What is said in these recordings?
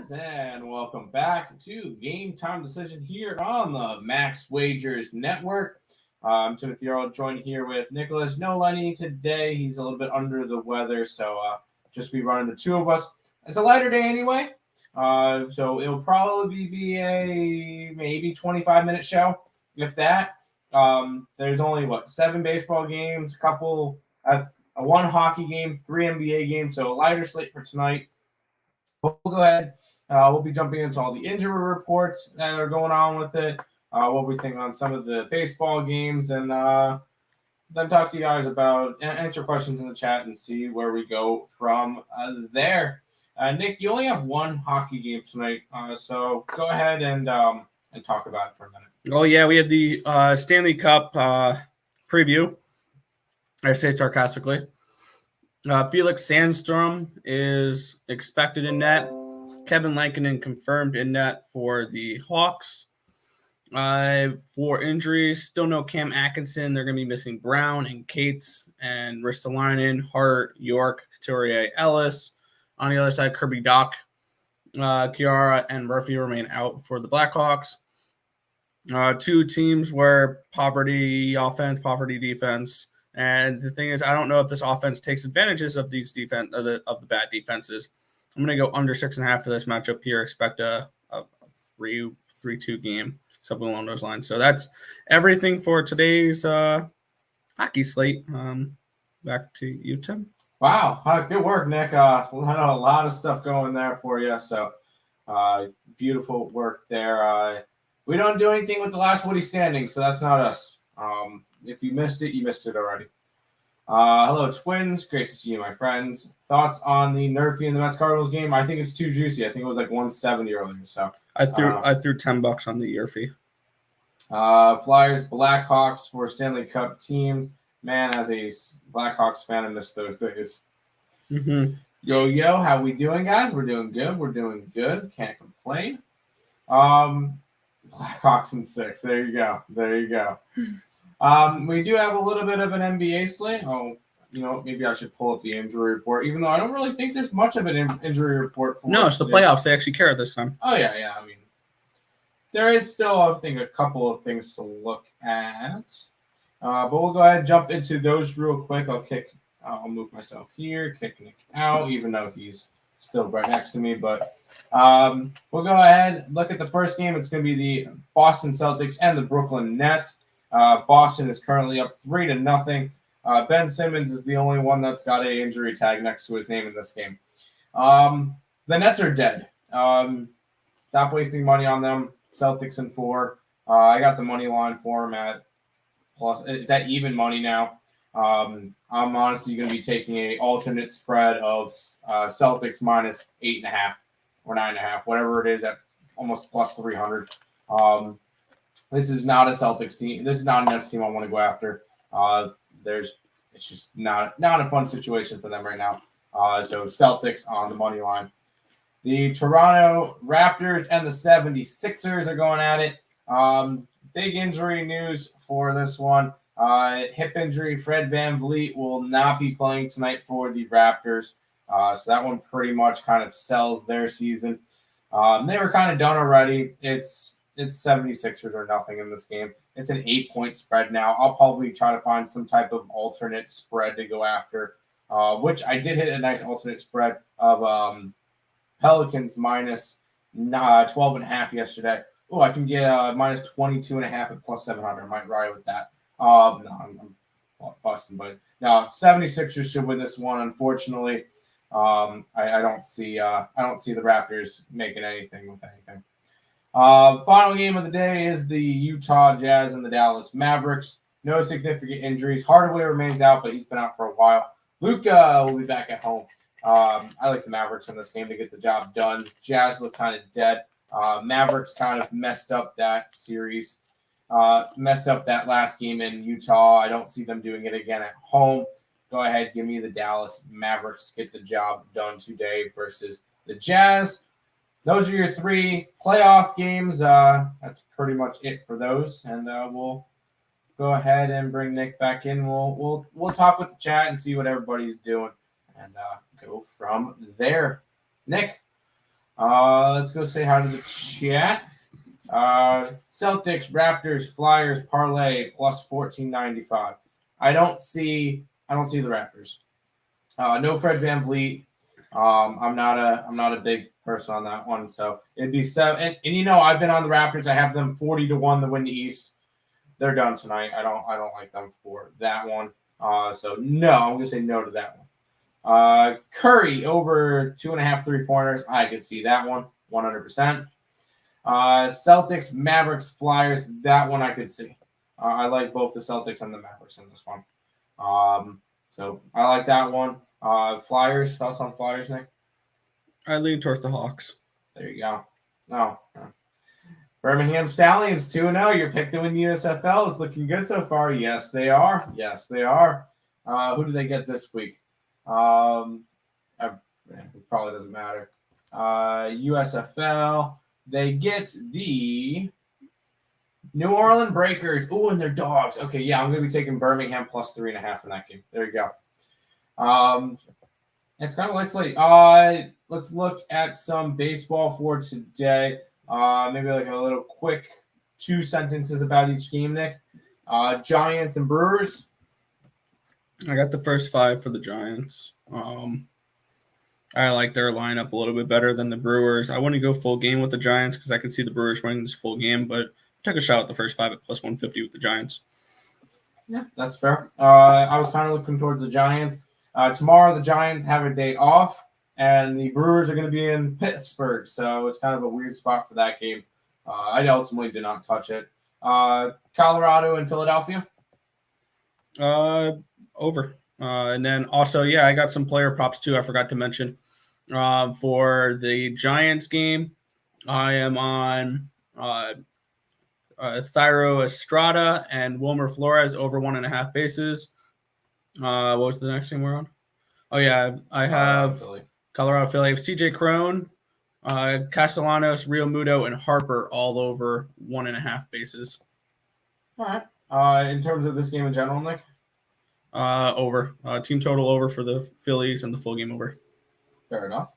guys, and welcome back to Game Time Decision here on the Max Wagers Network. I'm Timothy Earl, joined here with Nicholas. No Lenny today. He's a little bit under the weather, so just be running the two of us. It's a lighter day anyway, so it'll probably be a maybe 25-minute show, if that. There's only, 7 baseball games, one hockey game, 3 NBA games, so a lighter slate for tonight. We'll go ahead. We'll be jumping into all the injury reports that are going on with it, what we think on some of the baseball games, and then talk to you guys about answer questions in the chat and see where we go from there. Nick, you only have one hockey game tonight, so go ahead and talk about it for a minute. Oh, yeah, we have the Stanley Cup preview. I say sarcastically. Felix Sandstrom is expected in net. Kevin Lankinen confirmed in net for the Hawks. For injuries, still no Cam Atkinson. They're going to be missing Brown and Cates and Ristolainen, Hart, York, Couturier, Ellis. On the other side, Kirby Dach, Chiara, and Murphy remain out for the Blackhawks. Two teams where poverty offense, poverty defense. And the thing is, I don't know if this offense takes advantages of these of the bad defenses. I'm going to go under 6.5 for this matchup here. Expect a 3-2 game, something along those lines. So that's everything for today's hockey slate. Back to you, Tim. Wow, good work, Nick. I know a lot of stuff going there for you. So beautiful work there. We don't do anything with the last Woody standing, so that's not us. If you missed it, you missed it already. Hello, Twins. Great to see you, my friends. Thoughts on the Nerfy and the Mets Cardinals game? I think it's too juicy. I think it was like 170 earlier. So I threw $10 on the year fee. Flyers, Blackhawks for Stanley Cup teams. Man, as a Blackhawks fan, I miss those days. Mm-hmm. Yo, how we doing, guys? We're doing good. Can't complain. Blackhawks in 6. There you go. We do have a little bit of an NBA slate. Oh, maybe I should pull up the injury report, even though I don't really think there's much of an injury report for. No, it's the playoffs. They actually care this time. Oh yeah. I mean, there is still, I think, a couple of things to look at. But we'll go ahead and jump into those real quick. I'll move myself here, kick Nick out, even though he's still right next to me. But we'll go ahead and look at the first game. It's going to be the Boston Celtics and the Brooklyn Nets. Boston is currently up 3-0. Ben Simmons is the only one that's got a injury tag next to his name in this game. The Nets are dead. Stop wasting money on them. Celtics in 4. I got the money line for them at plus. It's at even money now. I'm honestly going to be taking a alternate spread of Celtics minus 8.5 or 9.5, whatever it is, at almost plus 300. This is not a Celtics team. This is not a Nets team I want to go after. It's just not a fun situation for them right now. So Celtics on the money line. The Toronto Raptors and the 76ers are going at it. Big injury news for this one. Hip injury. Fred VanVleet will not be playing tonight for the Raptors. So that one pretty much kind of sells their season. They were kind of done already. It's 76ers or nothing in this game. It's an 8-point spread now. I'll probably try to find some type of alternate spread to go after, which I did hit a nice alternate spread of Pelicans minus 12.5 yesterday. Oh, I can get minus 22.5 at plus 700. I might ride with that. No, I'm busting, but no, 76ers should win this one. Unfortunately, I don't see the Raptors making anything with anything. Final game of the day is the Utah Jazz and the Dallas Mavericks. No significant injuries. Hardaway remains out, but he's been out for a while. Luka will be back at home. I like the Mavericks in this game to get the job done. Jazz look kind of dead. Mavericks kind of messed up that series. Messed up that last game in Utah. I don't see them doing it again at home. Go ahead, give me the Dallas Mavericks to get the job done today versus the Jazz. Those are your 3 playoff games. That's pretty much it for those. And we'll go ahead and bring Nick back in. We'll talk with the chat and see what everybody's doing and go from there. Nick, Let's go say hi to the chat. Celtics, Raptors, Flyers, parlay plus 14.95. I don't see the Raptors. No Fred VanVleet. I'm not a big person on that one, so it'd be 7. And I've been on the Raptors. I have them 40-1 to win the East. They're done tonight. I don't like them for that one. So no, I'm gonna say no to that one. Curry over 2.5 3-pointers. I could see that one 100%. Celtics, Mavericks, Flyers. That one I could see. I like both the Celtics and the Mavericks in this one. So I like that one. Flyers. Thoughts on Flyers, Nick? I lean towards the Hawks. There you go. No. Birmingham Stallions 2-0. Your pick to win the USFL is looking good so far. Yes, they are. Who do they get this week? It probably doesn't matter. USFL. They get the New Orleans Breakers. Ooh, and they're dogs. Okay, yeah, I'm going to be taking Birmingham plus 3.5 in that game. There you go. It's kind of late slate. Let's look at some baseball for today. Maybe like a little quick 2 sentences about each game, Nick. Giants and Brewers. I got the first 5 for the Giants. I like their lineup a little bit better than the Brewers. I want to go full game with the Giants because I can see the Brewers winning this full game, but took a shot at the first 5 at plus 150 with the Giants. Yeah, that's fair. I was kind of looking towards the Giants. Tomorrow, the Giants have a day off, and the Brewers are going to be in Pittsburgh, so it's kind of a weird spot for that game. I ultimately did not touch it. Colorado and Philadelphia? Over. And then also, I got some player props too. I forgot to mention. For the Giants game, I am on Thairo Estrada and Wilmer Flores over 1.5 bases. What was the next thing we're on? Oh, yeah. I have Colorado, Philly. I have CJ Crone, Castellanos, Real Muto, and Harper all over 1.5 bases. All right. In terms of this game in general, Nick? Over. Team total over for the Phillies and the full game over. Fair enough.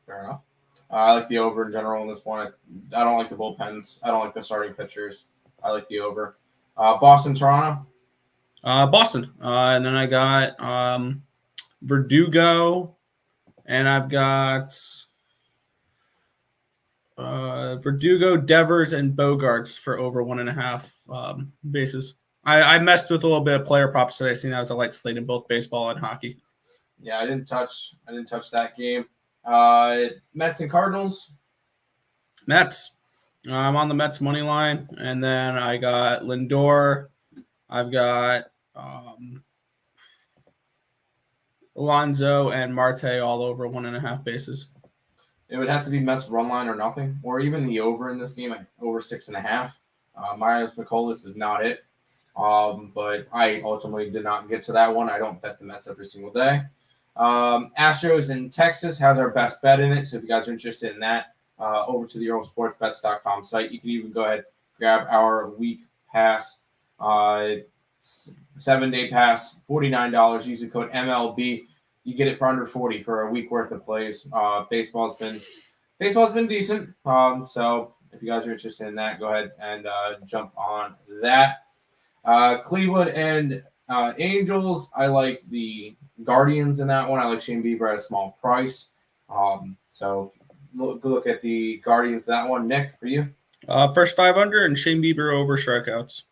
I like the over in general in this one. I don't like the bullpens. I don't like the starting pitchers. I like the over. Boston, Toronto? Boston. And then I got Verdugo, and I've got Verdugo, Devers, and Bogarts for over 1.5 bases. I messed with a little bit of player props today, seeing that was a light slate in both baseball and hockey. Yeah, I didn't touch that game. Mets and Cardinals. Mets. I'm on the Mets money line, and then I got Lindor. I've got Alonso and Marte all over 1.5 bases. It would have to be Mets run line or nothing, or even the over in this game, like over 6.5. Marius McCollus is not it. But I ultimately did not get to that one. I don't bet the Mets every single day. Astros in Texas has our best bet in it. So if you guys are interested in that, over to the EarlSportsBets.com site. You can even go ahead, grab our week pass, 7-day pass, $49. Use the code MLB. You get it for under 40 for a week worth of plays. Baseball's been decent. So if you guys are interested in that, go ahead and jump on that. Cleveland and Angels. I like the Guardians in that one. I like Shane Bieber at a small price. So look at the Guardians in that one. Nick, for you? First 500 and Shane Bieber over strikeouts.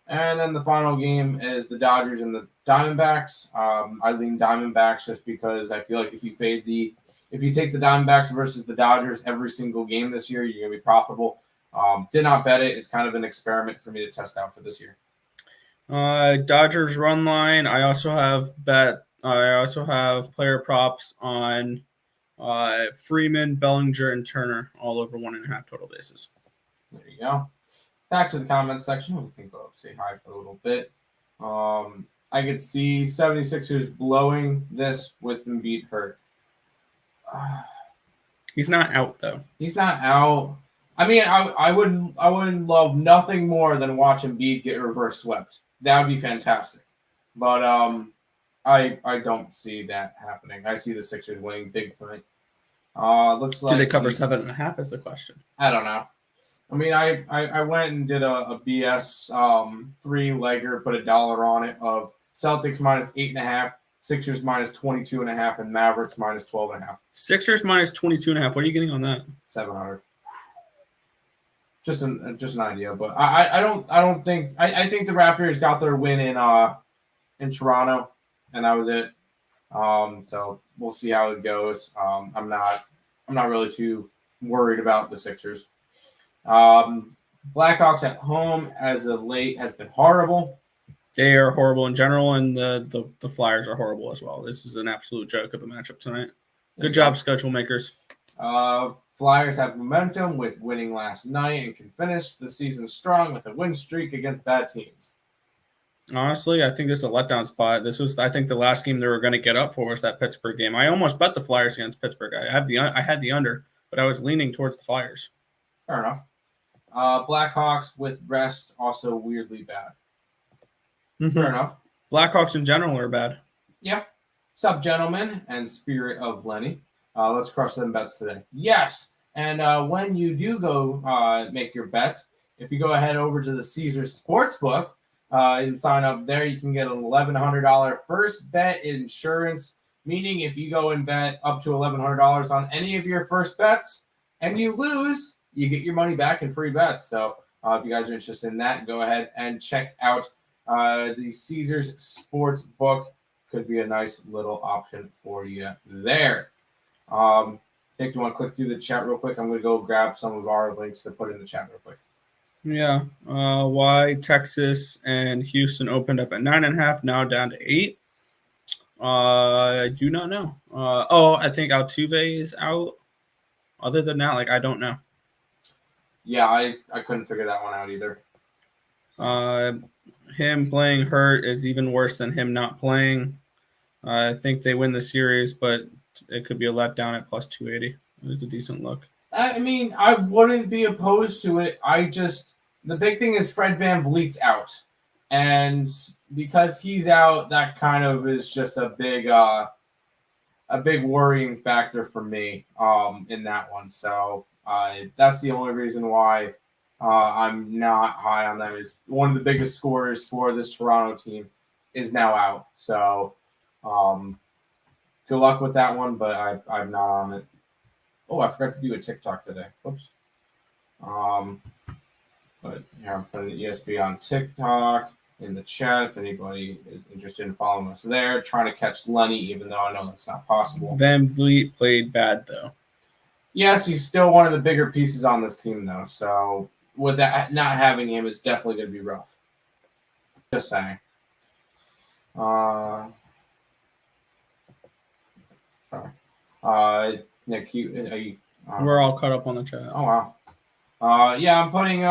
And then the final game is the Dodgers and the Diamondbacks. I lean Diamondbacks just because I feel like if you take the Diamondbacks versus the Dodgers every single game this year, you're gonna be profitable. Did not bet it. It's kind of an experiment for me to test out for this year. Dodgers run line. I also have player props on Freeman, Bellinger, and Turner all over 1.5 total bases. There you go. Back to the comment section. We can go say hi for a little bit. I could see 76ers blowing this with Embiid hurt. He's not out though. He's not out. I mean, I wouldn't love nothing more than watch Embiid get reverse swept. That would be fantastic. But I don't see that happening. I see the Sixers winning big tonight. Looks Do like they cover 7.5 is the question. I don't know. I mean, I went and did a BS 3-legger, put $1 on it of Celtics minus 8.5, Sixers minus 22.5, and Mavericks minus 12.5. Sixers minus 22.5. What are you getting on that? 700. Just an idea, but I don't think I think the Raptors got their win in Toronto, and that was it. So we'll see how it goes. I'm not really too worried about the Sixers. Blackhawks at home as of late has been horrible. They are horrible in general, and the Flyers are horrible as well. This is an absolute joke of a matchup tonight. Good job, schedule makers. Flyers have momentum with winning last night and can finish the season strong with a win streak against bad teams. Honestly, I think this is a letdown spot. This was, I think, the last game they were going to get up for was that Pittsburgh game. I almost bet the Flyers against Pittsburgh. I had the under, but I was leaning towards the Flyers. Fair enough. Blackhawks with rest also weirdly bad. Mm-hmm. Fair enough. Blackhawks in general are bad. Yeah. Sup, gentlemen, and spirit of Lenny. Let's crush them bets today. Yes. And when you do go make your bets, if you go ahead over to the Caesars Sportsbook and sign up there, you can get an $1,100 first bet insurance, meaning if you go and bet up to $1,100 on any of your first bets and you lose, you get your money back in free bets. So if you guys are interested in that, go ahead and check out the Caesars Sportsbook. Could be a nice little option for you there. Nick, do you want to click through the chat real quick? I'm going to go grab some of our links to put in the chat real quick. Yeah. Why Texas and Houston opened up at 9.5, now down to 8. I do not know. I think Altuve is out. Other than that, I don't know. Yeah, I couldn't figure that one out either. Him playing hurt is even worse than him not playing. I think they win the series, but it could be a letdown at plus 280. It's a decent look. I mean, I wouldn't be opposed to it. The big thing is Fred VanVleet's out. And because he's out, that kind of is just a big worrying factor for me in that one. So that's the only reason why I'm not high on them. Is one of the biggest scorers for this Toronto team is now out. So good luck with that one, but I'm not on it. Oh, I forgot to do a TikTok today. Whoops. But yeah, I'm putting the ESB on TikTok in the chat if anybody is interested in following us there. Trying to catch Lenny, even though I know that's not possible. VanVleet played bad, though. Yes, he's still one of the bigger pieces on this team, though. So with that, not having him is definitely going to be rough. Just saying. Sorry. Nick, we're all caught up on the chat. Oh wow. Yeah, I'm putting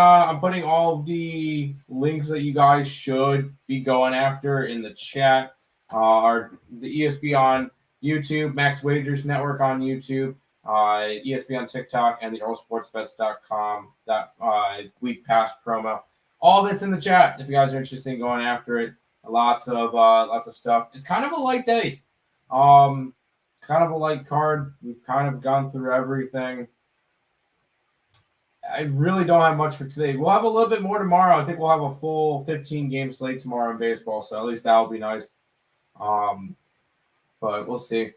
all the links that you guys should be going after in the chat. The ESP on YouTube, Max Wagers Network on YouTube, ESP on TikTok, and the EarlSportsBets.com week pass promo. All of it's in the chat if you guys are interested in going after it. Lots of stuff. It's kind of a light day. Kind of a light card. We've kind of gone through everything. I really don't have much for today. We'll have a little bit more tomorrow. I think we'll have a full 15-game slate tomorrow in baseball, so at least that'll be nice. But we'll see.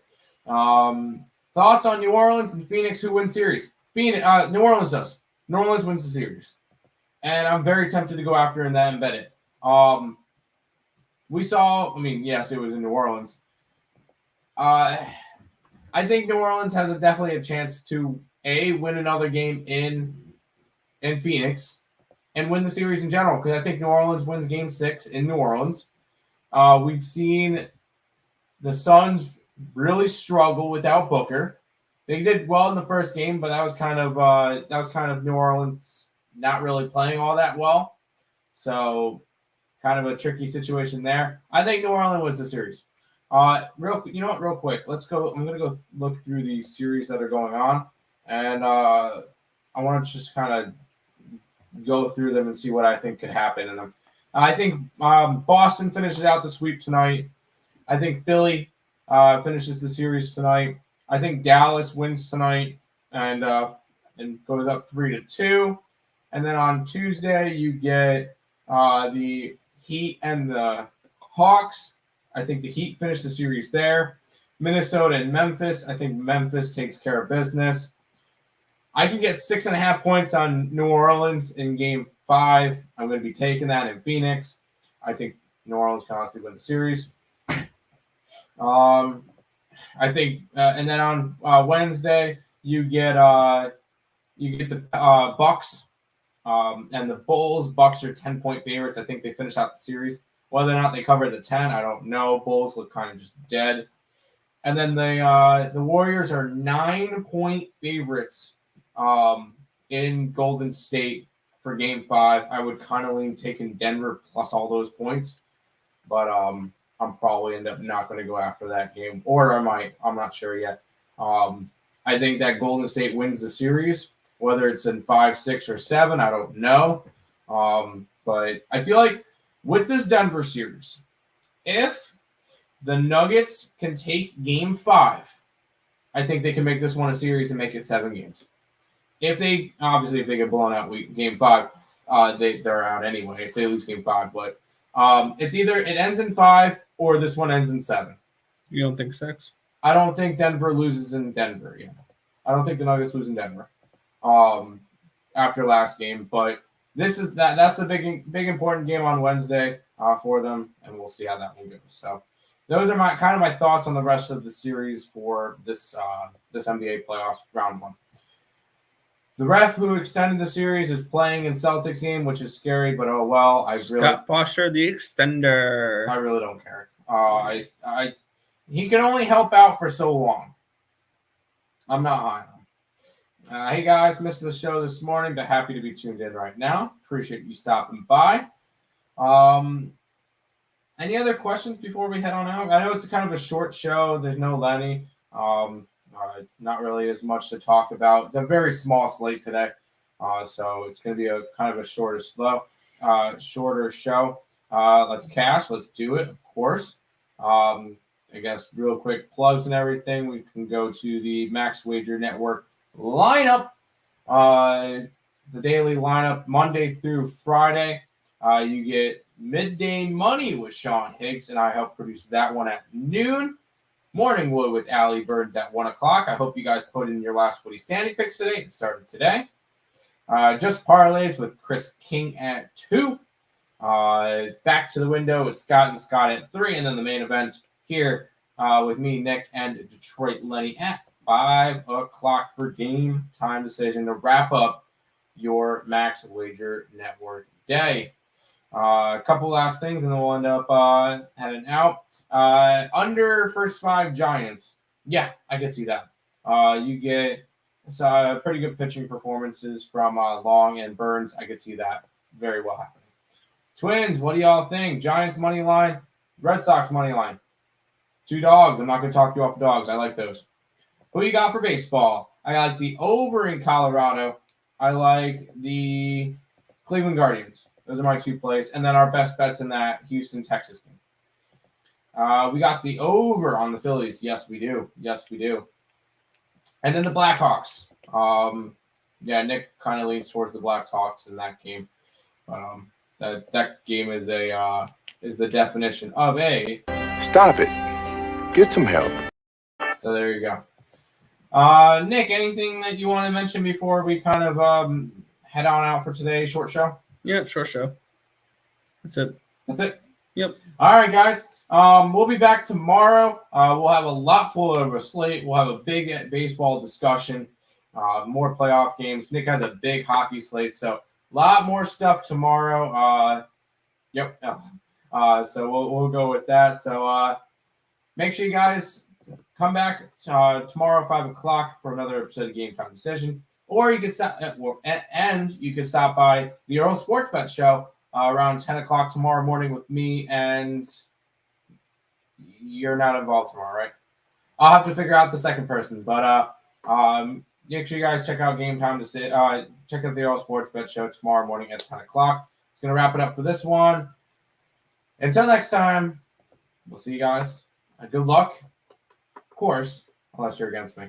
Thoughts on New Orleans and Phoenix, who wins series? New Orleans does. New Orleans wins the series. And I'm very tempted to go after in that and bet it. Yes, it was in New Orleans. I think New Orleans has definitely a chance to win another game in Phoenix and win the series in general, because I think New Orleans wins Game 6 in New Orleans. We've seen the Suns really struggle without Booker. They did well in the first game, but that was kind of New Orleans not really playing all that well. So kind of a tricky situation there. I think New Orleans wins the series. Real quick, let's go. I'm going to go look through these series that are going on, and I want to just kind of go through them and see what I think could happen in them. I think Boston finishes out the sweep tonight. I think Philly finishes the series tonight. I think Dallas wins tonight and goes up 3-2. And then on Tuesday, you get the Heat and the Hawks. I think the Heat finish the series there. Minnesota and Memphis. I think Memphis takes care of business. I can get 6.5 points on New Orleans in Game 5. I'm going to be taking that in Phoenix. I think New Orleans can honestly win the series. I think, and then on Wednesday you get the Bucks and the Bulls. Bucks are 10-point favorites. I think they finish out the series. Whether or not they cover the 10, I don't know. Bulls look kind of just dead. And then the Warriors are 9-point favorites in Golden State for Game 5. I would kind of lean taking Denver plus all those points, but I'm probably end up not going to go after that game, or I might. I'm not sure yet. I think that Golden State wins the series, whether it's in 5, 6, or 7. I don't know, but I feel like with this Denver series, if the Nuggets can take Game 5, I think they can make this one a series and make it 7 games. If they get blown out Game 5, they're out anyway. If they lose Game 5, but it's either it ends in 5 or this one ends in 7. You don't think 6? I don't think Denver loses in Denver. Yeah, I don't think the Nuggets lose in Denver after last game. But that's the big important game on Wednesday for them, and we'll see how that one goes. So those are my thoughts on the rest of the series for this NBA playoffs round 1. The ref who extended the series is playing in Celtics game, which is scary, but oh well. Scott Foster, the extender. I really don't care. He can only help out for so long. I'm not high on him. Hey guys, missed the show this morning, but happy to be tuned in right now. Appreciate you stopping by. Any other questions before we head on out? I know it's kind of a short show. There's no Lenny. Not really as much to talk about. It's a very small slate today, so it's going to be a kind of a shorter show. Let's cash. Let's do it, of course. I guess real quick plugs and everything. We can go to the Max Wager Network lineup. The daily lineup Monday through Friday. You get Midday Money with Sean Higgs, and I help produce that one at noon. Morning Wood with Allie Burns at 1 o'clock. I hope you guys put in your last Woody standing picks today. It started today. Just Parlays with Chris King at 2. Back to the window with Scott and Scott at 3. And then the main event here with me, Nick, and Detroit Lenny at 5 o'clock for game time decision to wrap up your Max Wager Network day. A couple last things, and then we'll end up heading out. Under first 5 Giants. Yeah, I can see that. You get pretty good pitching performances from Long and Burns. I could see that very well happening. Twins, what do y'all think? Giants money line, Red Sox money line. 2 dogs. I'm not going to talk you off dogs. I like those. Who you got for baseball? I like the over in Colorado. I like the Cleveland Guardians. Those are my 2 plays. And then our best bets in that Houston-Texas game. We got the over on the Phillies. Yes, we do. And then the Blackhawks. Nick kind of leans towards the Blackhawks in that game. That game is the definition of a... Stop it. Get some help. So there you go. Nick, anything that you want to mention before we kind of head on out for today's short show? Yeah, short show. That's it. Yep. All right, guys. We'll be back tomorrow. We'll have a lot full of a slate. We'll have a big baseball discussion, more playoff games. Nick has a big hockey slate, so a lot more stuff tomorrow. So we'll go with that. So make sure you guys come back tomorrow at 5 o'clock for another episode of Game Time Decision, or you can stop by the Earl Sports Bet Show around 10 o'clock tomorrow morning with me, and you're not involved tomorrow, right? I'll have to figure out the second person, but make sure you guys check out Game Time to check out the Earl Sports Bet Show tomorrow morning at 10 o'clock. It's going to wrap it up for this one. Until next time, we'll see you guys. Good luck, of course. unless you're against me.